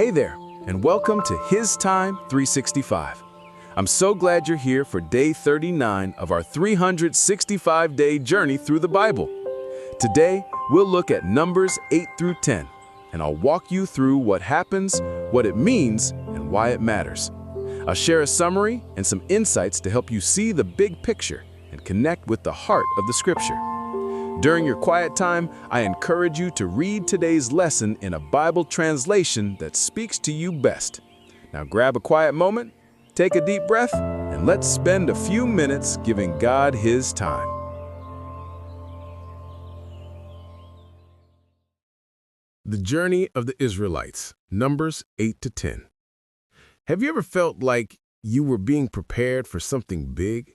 Hey there, and welcome to HisTime365. I'm so glad you're here for day 39 of our 365-day journey through the Bible. Today, we'll look at Numbers 8 through 10, and I'll walk you through what happens, what it means, and why it matters. I'll share a summary and some insights to help you see the big picture and connect with the heart of the Scripture. During your quiet time, I encourage you to read today's lesson in a Bible translation that speaks to you best. Now grab a quiet moment, take a deep breath, and let's spend a few minutes giving God His time. The journey of the Israelites, Numbers 8 to 10. Have you ever felt like you were being prepared for something big?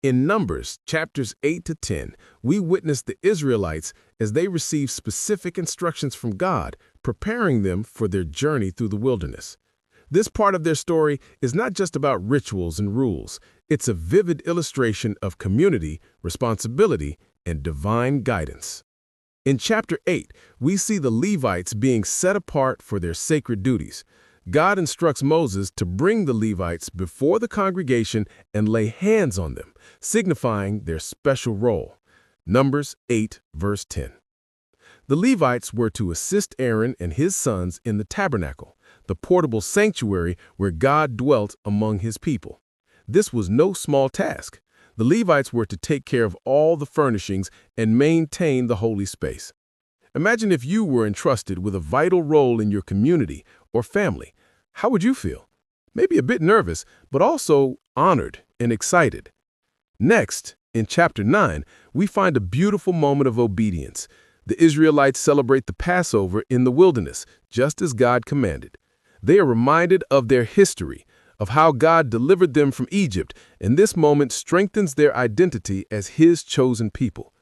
In Numbers, chapters 8 to 10, we witness the Israelites as they receive specific instructions from God, preparing them for their journey through the wilderness. This part of their story is not just about rituals and rules. It's a vivid illustration of community, responsibility, and divine guidance. In chapter 8, we see the Levites being set apart for their sacred duties. God instructs Moses to bring the Levites before the congregation and lay hands on them, signifying their special role. Numbers 8, verse 10. The Levites were to assist Aaron and his sons in the tabernacle, the portable sanctuary where God dwelt among his people. This was no small task. The Levites were to take care of all the furnishings and maintain the holy space. Imagine if you were entrusted with a vital role in your community or family. How would you feel? Maybe a bit nervous, but also honored and excited. Next, in chapter 9, we find a beautiful moment of obedience. The Israelites celebrate the Passover in the wilderness, just as God commanded. They are reminded of their history, of how God delivered them from Egypt, and this moment strengthens their identity as His chosen people.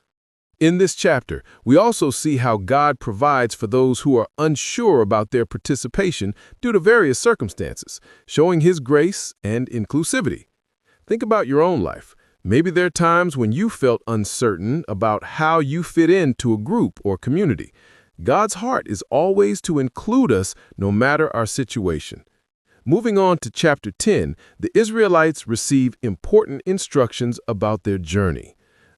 In this chapter, we also see how God provides for those who are unsure about their participation due to various circumstances, showing His grace and inclusivity. Think about your own life. Maybe there are times when you felt uncertain about how you fit into a group or community. God's heart is always to include us no matter our situation. Moving on to chapter 10, the Israelites receive important instructions about their journey.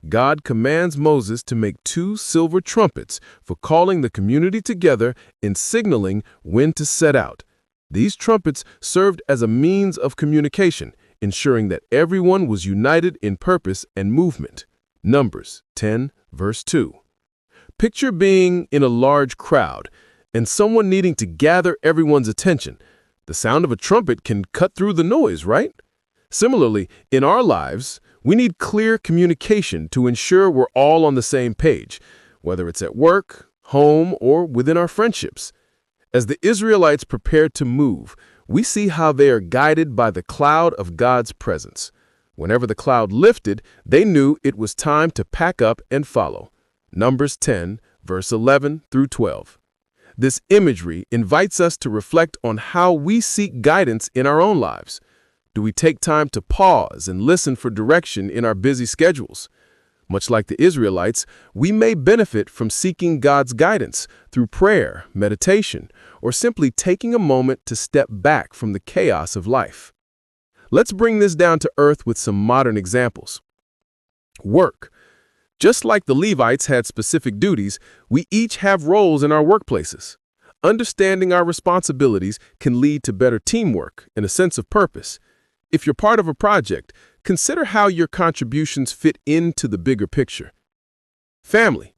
God commands Moses to make 2 silver trumpets for calling the community together and signaling when to set out. These trumpets served as a means of communication, ensuring that everyone was united in purpose and movement. Numbers 10, verse 2. Picture being in a large crowd and someone needing to gather everyone's attention. The sound of a trumpet can cut through the noise, right? Similarly, in our lives, we need clear communication to ensure we're all on the same page, whether it's at work, home, or within our friendships. As the Israelites prepared to move, we see how they are guided by the cloud of God's presence. Whenever the cloud lifted, they knew it was time to pack up and follow. Numbers 10, verse 11 through 12. This imagery invites us to reflect on how we seek guidance in our own lives. Do we take time to pause and listen for direction in our busy schedules? Much like the Israelites, we may benefit from seeking God's guidance through prayer, meditation, or simply taking a moment to step back from the chaos of life. Let's bring this down to earth with some modern examples. Work. Just like the Levites had specific duties, we each have roles in our workplaces. Understanding our responsibilities can lead to better teamwork and a sense of purpose. If you're part of a project, consider how your contributions fit into the bigger picture. Family.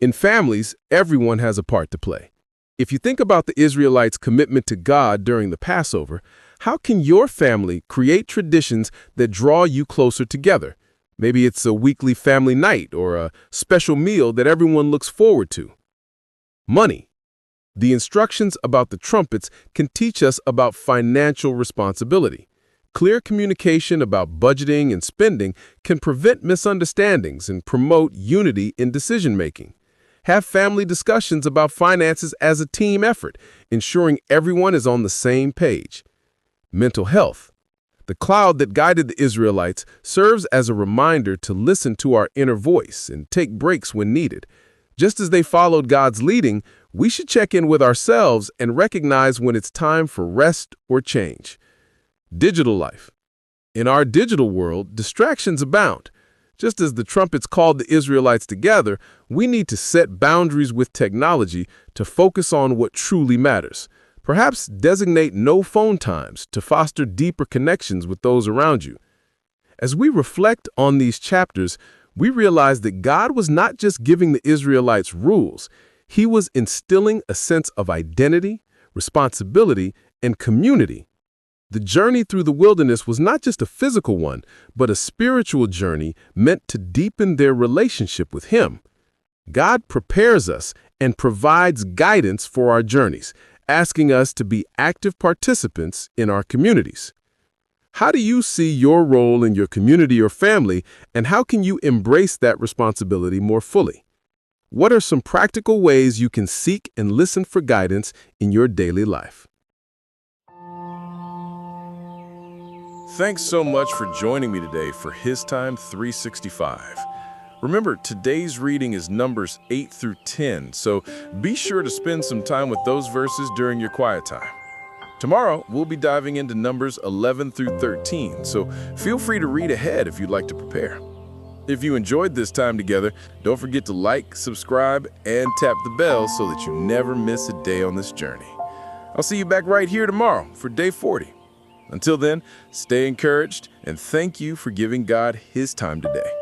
In families, everyone has a part to play. If you think about the Israelites' commitment to God during the Passover, how can your family create traditions that draw you closer together? Maybe it's a weekly family night or a special meal that everyone looks forward to. Money. The instructions about the trumpets can teach us about financial responsibility. Clear communication about budgeting and spending can prevent misunderstandings and promote unity in decision-making. Have family discussions about finances as a team effort, ensuring everyone is on the same page. Mental health. The cloud that guided the Israelites serves as a reminder to listen to our inner voice and take breaks when needed. Just as they followed God's leading, we should check in with ourselves and recognize when it's time for rest or change. Digital life. In our digital world, distractions abound. Just as the trumpets called the Israelites together, we need to set boundaries with technology to focus on what truly matters. Perhaps designate no phone times to foster deeper connections with those around you. As we reflect on these chapters, we realize that God was not just giving the Israelites rules. He was instilling a sense of identity, responsibility, and community. The journey through the wilderness was not just a physical one, but a spiritual journey meant to deepen their relationship with Him. God prepares us and provides guidance for our journeys, asking us to be active participants in our communities. How do you see your role in your community or family, and how can you embrace that responsibility more fully? What are some practical ways you can seek and listen for guidance in your daily life? Thanks so much for joining me today for HisTime365. Remember, today's reading is Numbers 8 through 10, so be sure to spend some time with those verses during your quiet time. Tomorrow, we'll be diving into Numbers 11 through 13, so feel free to read ahead if you'd like to prepare. If you enjoyed this time together, don't forget to like, subscribe, and tap the bell so that you never miss a day on this journey. I'll see you back right here tomorrow for day 40. Until then, stay encouraged, and thank you for giving God His time today.